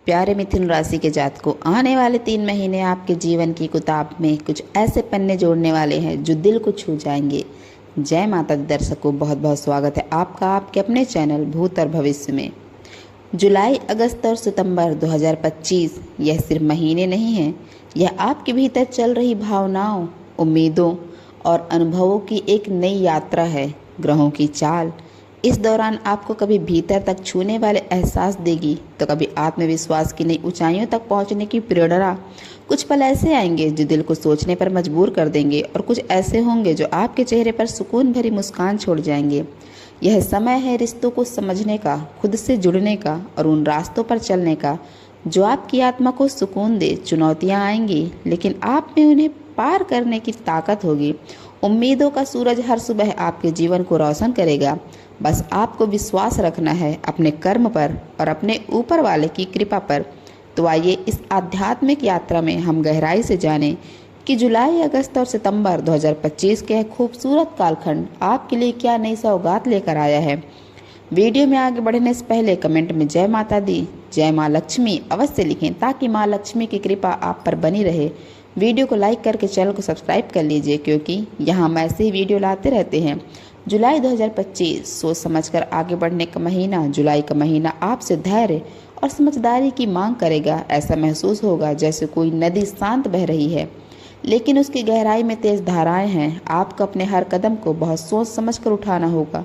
प्यारे मिथुन राशि के जातकों, आने वाले 3 महीने आपके जीवन की किताब में कुछ ऐसे पन्ने जोड़ने वाले हैं जो दिल को छू जाएंगे। जय माता दी दर्शकों, बहुत बहुत स्वागत है आपका आपके अपने चैनल भूत और भविष्य में। जुलाई, अगस्त और सितंबर 2025 यह सिर्फ महीने नहीं हैं, यह आपके भीतर चल रही भावनाओं, उम्मीदों और अनुभवों की एक नई यात्रा है। ग्रहों की चाल इस दौरान आपको कभी भीतर तक छूने वाले एहसास देगी तो कभी आत्मविश्वास की नई ऊंचाइयों तक पहुंचने की प्रेरणा। कुछ पल ऐसे आएंगे जो दिल को सोचने पर मजबूर कर देंगे और कुछ ऐसे होंगे जो आपके चेहरे पर सुकून भरी मुस्कान छोड़ जाएंगे। यह समय है रिश्तों को समझने का, खुद से जुड़ने का और उन रास्तों पर चलने का जो आपकी आत्मा को सुकून दे। चुनौतियां आएंगी लेकिन आप में उन्हें पार करने की ताकत होगी। उम्मीदों का सूरज हर सुबह आपके जीवन को रोशन करेगा। बस आपको विश्वास रखना है अपने कर्म पर और अपने ऊपर वाले की कृपा पर। तो आइए इस आध्यात्मिक यात्रा में हम गहराई से जानें कि जुलाई, अगस्त और सितंबर 2025 के खूबसूरत कालखंड आपके लिए क्या नई सौगात लेकर आया है। वीडियो में आगे बढ़ने से पहले कमेंट में जय माता दी, जय माँ लक्ष्मी अवश्य लिखें ताकि माँ लक्ष्मी की कृपा आप पर बनी रहे। वीडियो को लाइक करके चैनल को सब्सक्राइब कर लीजिए क्योंकि यहाँ हम ऐसे ही वीडियो लाते रहते हैं। जुलाई 2025 सोच समझकर आगे बढ़ने का महीना। जुलाई का महीना आपसे धैर्य और समझदारी की मांग करेगा। ऐसा महसूस होगा जैसे कोई नदी शांत बह रही है लेकिन उसकी गहराई में तेज धाराएं हैं। आपको अपने हर कदम को बहुत सोच समझकर उठाना होगा।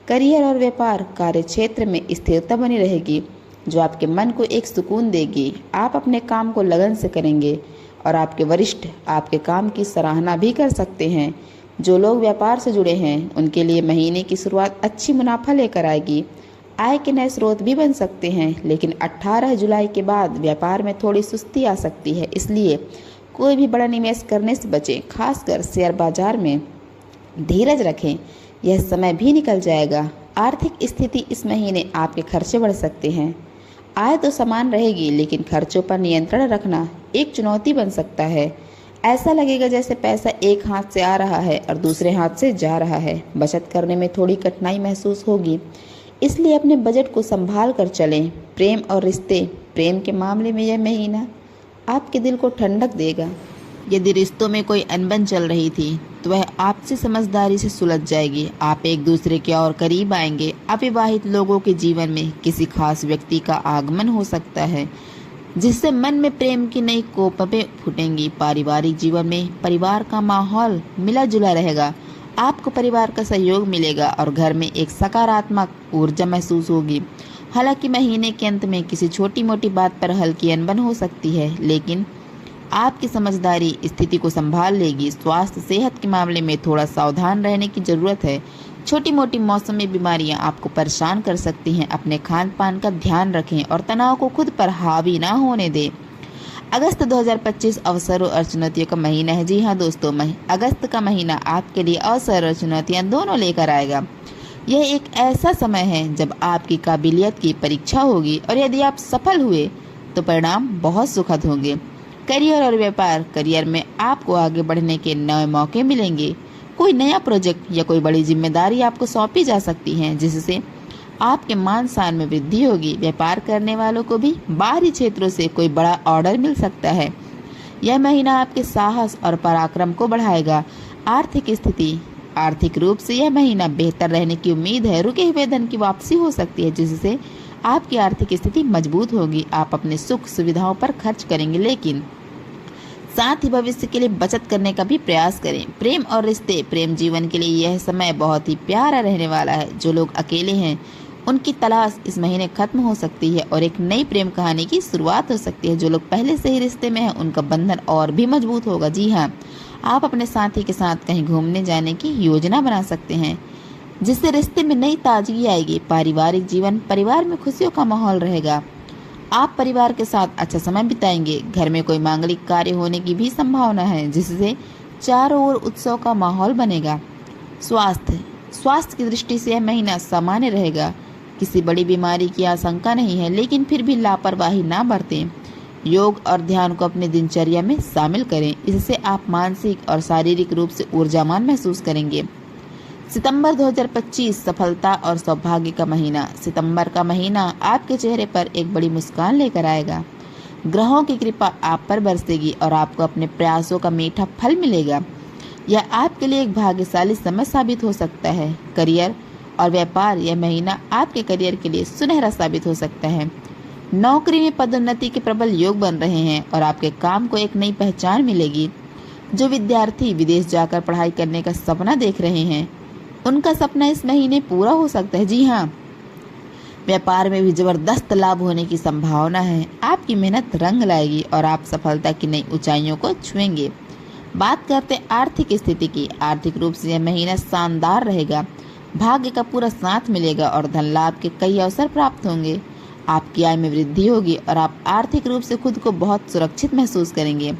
करियर और व्यापार कार्य क्षेत्र में स्थिरता बनी रहेगी जो आपके मन को एक सुकून देगी। आप अपने काम को लगन से करेंगे और आपके वरिष्ठ आपके काम की सराहना भी कर सकते हैं। जो लोग व्यापार से जुड़े हैं उनके लिए महीने की शुरुआत अच्छी मुनाफा लेकर आएगी। आय के नए स्रोत भी बन सकते हैं लेकिन 18 जुलाई के बाद व्यापार में थोड़ी सुस्ती आ सकती है, इसलिए कोई भी बड़ा निवेश करने से बचें। खासकर शेयर बाजार में धीरज रखें, यह समय भी निकल जाएगा। आर्थिक स्थिति इस महीने आपके खर्चे बढ़ सकते हैं। आय तो समान रहेगी लेकिन खर्चों पर नियंत्रण रखना एक चुनौती बन सकता है। ऐसा लगेगा जैसे पैसा एक हाथ से आ रहा है और दूसरे हाथ से जा रहा है। बचत करने में थोड़ी कठिनाई महसूस होगी, इसलिए अपने बजट को संभाल कर चलें। प्रेम और रिश्ते, प्रेम के मामले में यह महीना आपके दिल को ठंडक देगा। यदि रिश्तों में कोई अनबन चल रही थी तो वह आपसे समझदारी से सुलझ जाएगी। आप एक दूसरे के और करीब आएंगे। अविवाहित लोगों के जीवन में किसी खास व्यक्ति का आगमन हो सकता है जिससे मन में प्रेम की नई कोपें फूटेंगी। पारिवारिक जीवन में परिवार का माहौल मिला जुला रहेगा। आपको परिवार का सहयोग मिलेगा और घर में एक सकारात्मक ऊर्जा महसूस होगी। हालांकि महीने के अंत में किसी छोटी मोटी बात पर हल्की अनबन हो सकती है लेकिन आपकी समझदारी स्थिति को संभाल लेगी। स्वास्थ्य सेहत के मामले में थोड़ा सावधान रहने की जरूरत है। छोटी मोटी मौसमी बीमारियां आपको परेशान कर सकती हैं। अपने खान पान का ध्यान रखें और तनाव को खुद पर हावी ना होने दें। अगस्त 2025 अवसरों और चुनौतियों का महीना है। जी हाँ दोस्तों, अगस्त का महीना आपके लिए अवसर और चुनौतियां दोनों लेकर आएगा। यह एक ऐसा समय है जब आपकी काबिलियत की परीक्षा होगी और यदि आप सफल हुए तो परिणाम बहुत सुखद होंगे। करियर और व्यापार, करियर में आपको आगे बढ़ने के नए मौके मिलेंगे। कोई नया प्रोजेक्ट या कोई बड़ी जिम्मेदारी आपको सौंपी जा सकती है जिससे आपके मान सम्मान में वृद्धि होगी। व्यापार करने वालों को भी बाहरी क्षेत्रों से कोई बड़ा ऑर्डर मिल सकता है। यह महीना आपके साहस और पराक्रम को बढ़ाएगा। आर्थिक स्थिति, आर्थिक रूप से यह महीना बेहतर रहने की उम्मीद है। रुके हुए धन की वापसी हो सकती है जिससे आपकी आर्थिक स्थिति मजबूत होगी। आप अपने सुख सुविधाओं पर खर्च करेंगे लेकिन साथ ही भविष्य के लिए बचत करने का भी प्रयास करें। प्रेम और रिश्ते, प्रेम जीवन के लिए यह समय बहुत ही प्यारा रहने वाला है। जो लोग अकेले हैं उनकी तलाश इस महीने खत्म हो सकती है और एक नई प्रेम कहानी की शुरुआत हो सकती है। जो लोग पहले से ही रिश्ते में हैं उनका बंधन और भी मजबूत होगा। जी हाँ, आप अपने साथी के साथ कहीं घूमने जाने की योजना बना सकते हैं जिससे रिश्ते में नई ताजगी आएगी। पारिवारिक जीवन, परिवार में खुशियों का माहौल रहेगा। आप परिवार के साथ अच्छा समय बिताएंगे। घर में कोई मांगलिक कार्य होने की भी संभावना है जिससे चारों ओर उत्सव का माहौल बनेगा। स्वास्थ्य की दृष्टि से यह महीना सामान्य रहेगा। किसी बड़ी बीमारी की आशंका नहीं है लेकिन फिर भी लापरवाही ना बरतें। योग और ध्यान को अपने दिनचर्या में शामिल करें, इससे आप मानसिक और शारीरिक रूप से ऊर्जावान महसूस करेंगे। सितंबर 2025 सफलता और सौभाग्य का महीना। सितंबर का महीना आपके चेहरे पर एक बड़ी मुस्कान लेकर आएगा। ग्रहों की कृपा आप पर बरसेगी और आपको अपने प्रयासों का मीठा फल मिलेगा। यह आपके लिए एक भाग्यशाली समय साबित हो सकता है। करियर और व्यापार, यह महीना आपके करियर के लिए सुनहरा साबित हो सकता है। नौकरी में पदोन्नति के प्रबल योग बन रहे हैं और आपके काम को एक नई पहचान मिलेगी। जो विद्यार्थी विदेश जाकर पढ़ाई करने का सपना देख रहे हैं, उनका सपना इस महीने पूरा हो सकता है। जी हाँ, व्यापार में भी जबरदस्त लाभ होने की संभावना है। आपकी मेहनत रंग लाएगी और आप सफलता की नई ऊंचाइयों को छुएंगे। बात करते हैं आर्थिक स्थिति की। आर्थिक रूप से यह महीना शानदार रहेगा। भाग्य का पूरा साथ मिलेगा और धन लाभ के कई अवसर प्राप्त होंगे। आपकी आय में वृद्धि होगी और आप आर्थिक रूप से खुद को बहुत सुरक्षित महसूस करेंगे।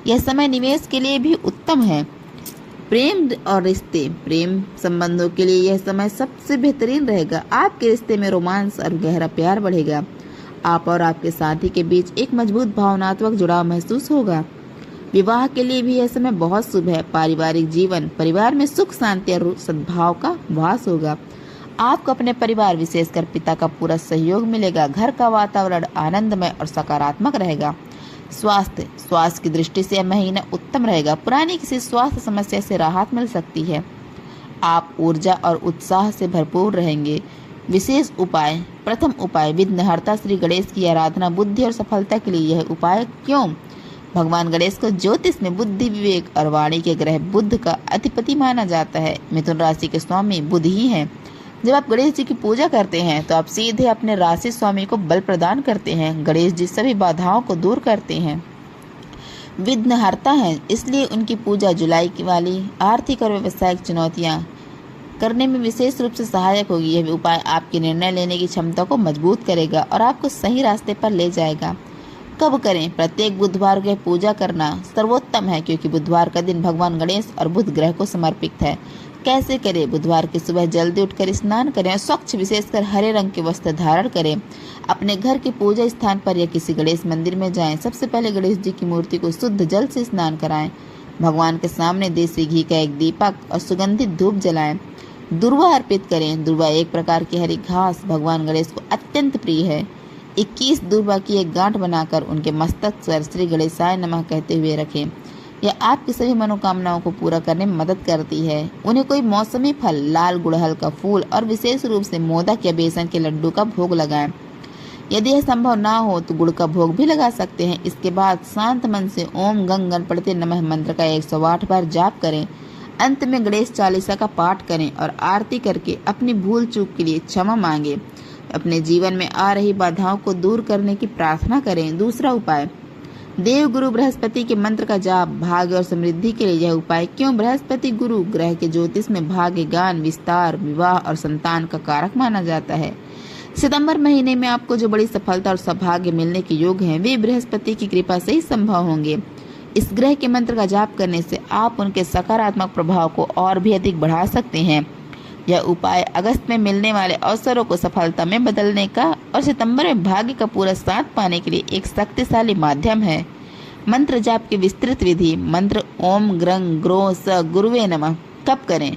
यह समय निवेश के लिए भी उत्तम है। प्रेम और रिश्ते, प्रेम संबंधों के लिए यह समय सबसे बेहतरीन रहेगा। आपके रिश्ते में रोमांस और गहरा प्यार बढ़ेगा। आप और आपके साथी के बीच एक मजबूत भावनात्मक जुड़ाव महसूस होगा। विवाह के लिए भी यह समय बहुत शुभ है। पारिवारिक जीवन, परिवार में सुख शांति और सद्भाव का वास होगा। आपको अपने परिवार, विशेषकर पिता का पूरा सहयोग मिलेगा। घर का वातावरण आनंदमय और सकारात्मक रहेगा। स्वास्थ्य की दृष्टि से यह महीना उत्तम रहेगा। पुरानी किसी स्वास्थ्य समस्या से राहत मिल सकती है। आप ऊर्जा और उत्साह से भरपूर रहेंगे। विशेष उपाय। प्रथम उपाय, विघ्नहर्ता श्री गणेश की आराधना। बुद्धि और सफलता के लिए यह उपाय क्यों? भगवान गणेश को ज्योतिष में बुद्धि, विवेक और वाणी के ग्रह बुध का अधिपति माना जाता है। मिथुन राशि के स्वामी बुध ही हैं। जब आप गणेश जी की पूजा करते हैं तो आप सीधे अपने राशि स्वामी को बल प्रदान करते हैं। गणेश जी सभी बाधाओं को दूर करते हैं, विघ्नहर्ता हैं, इसलिए उनकी पूजा जुलाई की वाली आर्थिक और व्यावसायिक चुनौतियां करने में विशेष रूप से सहायक होगी। यह उपाय आपकी निर्णय लेने की क्षमता को मजबूत करेगा और आपको सही रास्ते पर ले जाएगा। कब करें? प्रत्येक बुधवार को पूजा करना सर्वोत्तम है, क्योंकि बुधवार का दिन भगवान गणेश और बुध ग्रह को समर्पित है। कैसे करें? बुधवार की सुबह जल्दी उठकर स्नान करें और स्वच्छ, विशेषकर हरे रंग के वस्त्र धारण करें। अपने घर के पूजा स्थान पर या किसी गणेश मंदिर में जाएं। सबसे पहले गणेश जी की मूर्ति को शुद्ध जल से स्नान कराएं। भगवान के सामने देसी घी का एक दीपक और सुगंधित धूप जलाएं। दुर्वा अर्पित करें। दुर्वा एक प्रकार की हरी घास भगवान गणेश को अत्यंत प्रिय है। 21 दुर्वा की एक गांठ बनाकर उनके मस्तक पर श्री गणेशाय नमः कहते हुए रखें। यह आपकी सभी मनोकामनाओं को पूरा करने में मदद करती है। उन्हें कोई मौसमी फल, लाल गुड़हल का फूल और विशेष रूप से मोदक या बेसन के लड्डू का भोग लगाएं। यदि यह संभव ना हो तो गुड़ का भोग भी लगा सकते हैं। इसके बाद शांत मन से ओम गंग गणपति नमः मंत्र का 108 बार जाप करें। अंत में गणेश चालीसा का पाठ करें और आरती करके अपनी भूल चूक के लिए क्षमा मांगे। अपने जीवन में आ रही बाधाओं को दूर करने की प्रार्थना करें। दूसरा उपाय, देव गुरु बृहस्पति के मंत्र का जाप। भाग्य और समृद्धि के लिए यह उपाय क्यों? बृहस्पति गुरु ग्रह के ज्योतिष में भाग्य, ज्ञान, विस्तार, विवाह और संतान का कारक माना जाता है। सितंबर महीने में आपको जो बड़ी सफलता और सौभाग्य मिलने के योग हैं, वे बृहस्पति की कृपा से ही संभव होंगे। इस ग्रह के मंत्र का जाप करने से आप उनके सकारात्मक प्रभाव को और भी अधिक बढ़ा सकते हैं। यह उपाय अगस्त में मिलने वाले अवसरों को सफलता में बदलने का और सितंबर में भाग्य का पूरा साथ पाने के लिए एक शक्तिशाली माध्यम है। मंत्र जाप की विस्तृत विधि। मंत्र ओम ग्रंग ग्रो स गुरुवे नमः। कब करें?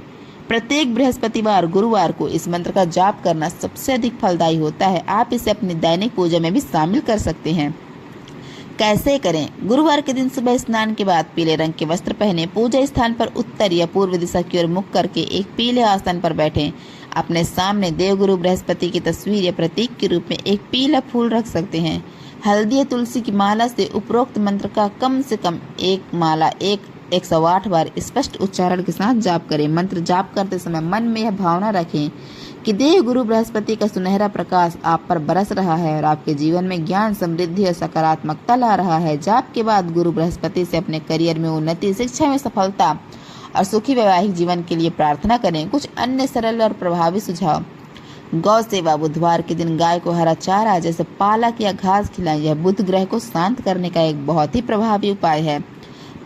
प्रत्येक बृहस्पतिवार, गुरुवार को इस मंत्र का जाप करना सबसे अधिक फलदायी होता है। आप इसे अपनी दैनिक पूजा में भी शामिल कर सकते हैं। कैसे करें? गुरुवार के दिन सुबह स्नान के बाद पीले रंग के वस्त्र पहने, पूजा स्थान पर उत्तर या पूर्व दिशा की ओर मुख करके एक पीले आसन पर बैठें। अपने सामने देवगुरु बृहस्पति की तस्वीर या प्रतीक के रूप में एक पीला फूल रख सकते हैं। हल्दी या तुलसी की माला से उपरोक्त मंत्र का कम से कम एक माला 108 बार स्पष्ट उच्चारण के साथ जाप करें। मंत्र जाप करते समय मन में यह भावना रखें कि देव गुरु बृहस्पति का सुनहरा प्रकाश आप पर बरस रहा है और आपके जीवन में ज्ञान, समृद्धि और सकारात्मकता ला रहा है। जाप के बाद गुरु बृहस्पति से अपने करियर में उन्नति, शिक्षा में सफलता और सुखी वैवाहिक जीवन के लिए प्रार्थना करें। कुछ अन्य सरल और प्रभावी सुझाव। गौ सेवा। बुधवार के दिन गाय को हरा चारा जैसे पालक या घास खिलाएं। यह बुध ग्रह को शांत करने का एक बहुत ही प्रभावी उपाय है।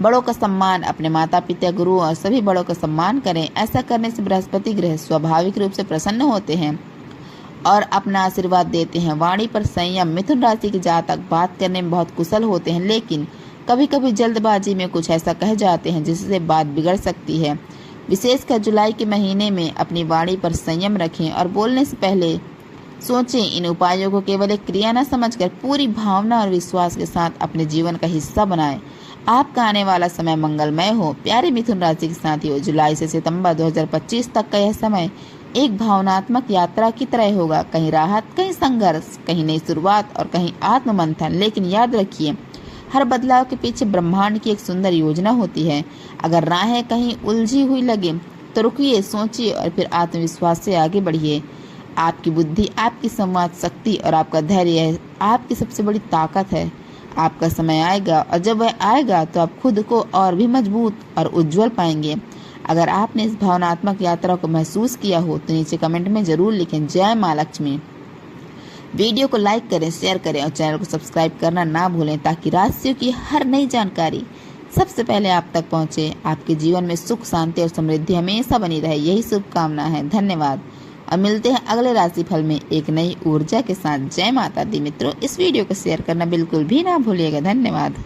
बड़ों का सम्मान। अपने माता पिता, गुरु और सभी बड़ों का सम्मान करें। ऐसा करने से बृहस्पति ग्रह स्वाभाविक रूप से प्रसन्न होते हैं और अपना आशीर्वाद देते हैं। वाणी पर संयम। मिथुन राशि के जातक बात करने में बहुत कुशल होते हैं, लेकिन कभी कभी जल्दबाजी में कुछ ऐसा कह जाते हैं जिससे बात बिगड़ सकती है। विशेषकर जुलाई के महीने में अपनी वाणी पर संयम रखें और बोलने से पहले सोचें। इन उपायों को केवल एक क्रिया न समझकर पूरी भावना और विश्वास के साथ अपने जीवन का हिस्सा बनाएं। आपका आने वाला समय मंगलमय हो। प्यारे मिथुन राशि के साथियों, जुलाई से सितंबर 2025 तक का यह समय एक भावनात्मक यात्रा की तरह होगा। कहीं राहत, कहीं संघर्ष, कहीं नई शुरुआत और कहीं आत्ममंथन। लेकिन याद रखिए, हर बदलाव के पीछे ब्रह्मांड की एक सुंदर योजना होती है। अगर राहें कहीं उलझी हुई लगे तो रुकिए, सोचिए और फिर आत्मविश्वास से आगे बढ़िए। आपकी बुद्धि, आपकी संवाद शक्ति और आपका धैर्य आपकी सबसे बड़ी ताकत है। आपका समय आएगा और जब वह आएगा तो आप खुद को और भी मजबूत और उज्जवल पाएंगे। अगर आपने इस भावनात्मक यात्रा को महसूस किया हो तो नीचे कमेंट में जरूर लिखें जय माँ लक्ष्मी। वीडियो को लाइक करें, शेयर करें और चैनल को सब्सक्राइब करना ना भूलें ताकि राशियों की हर नई जानकारी सबसे पहले आप तक पहुंचे। आपके जीवन में सुख, शांति और समृद्धि हमेशा बनी रहे, यही शुभकामना है। धन्यवाद और मिलते हैं अगले राशिफल में एक नई ऊर्जा के साथ। जय माता दी। मित्रों, इस वीडियो को शेयर करना बिल्कुल भी ना भूलिएगा। धन्यवाद।